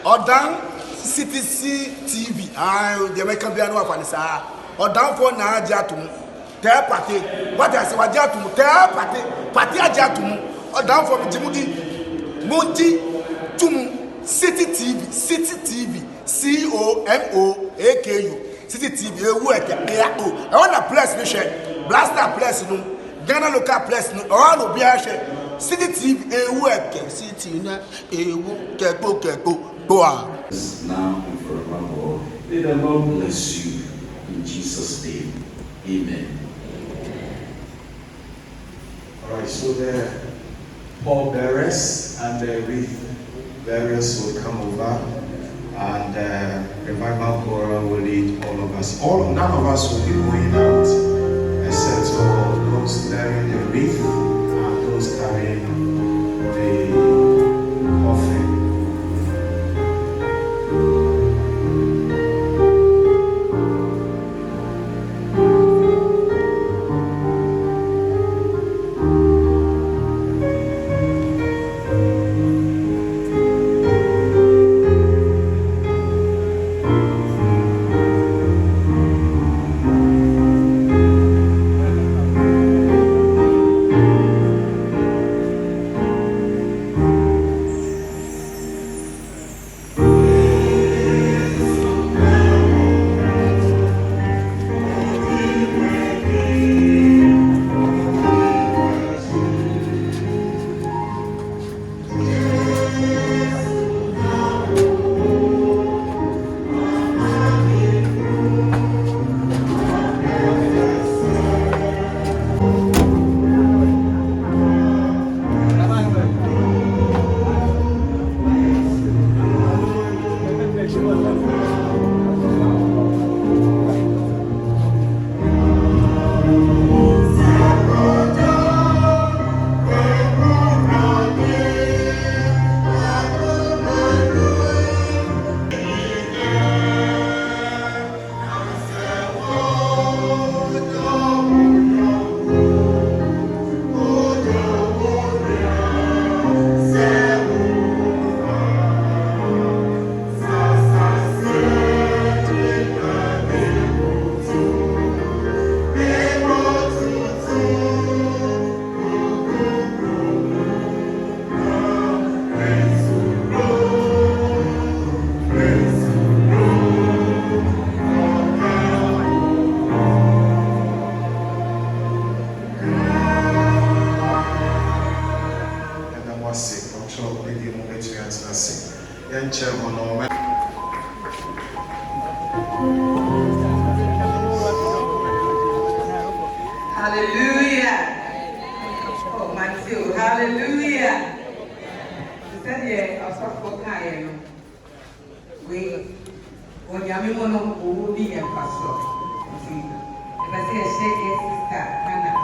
Odan CTC TV. The American piano of Anissa. Odan for na jatum. Tell party. What I say, what jatum? Tell party. Party jatum. Odan for Jimudi. Monti Tumu. City TV. City TV. COMOAKU. City TV. I want a place to share. Blaster place no. Ghana local place no. All will be a share. City TV. City na. Keko. Go on. Now and forevermore. May the Lord bless you in Jesus' name. Amen. All right, so the pallbearers and the wreath bearers will come over, and revival choral will lead all of us. None of us will be going out, except for those bearing the wreath and those carrying the offering. Hallelujah. Oh, Marfo. Hallelujah. Said yeah, I was for Kaya. We when Yamimono will be a pastor. See, if I say a shake, sister, Hannah.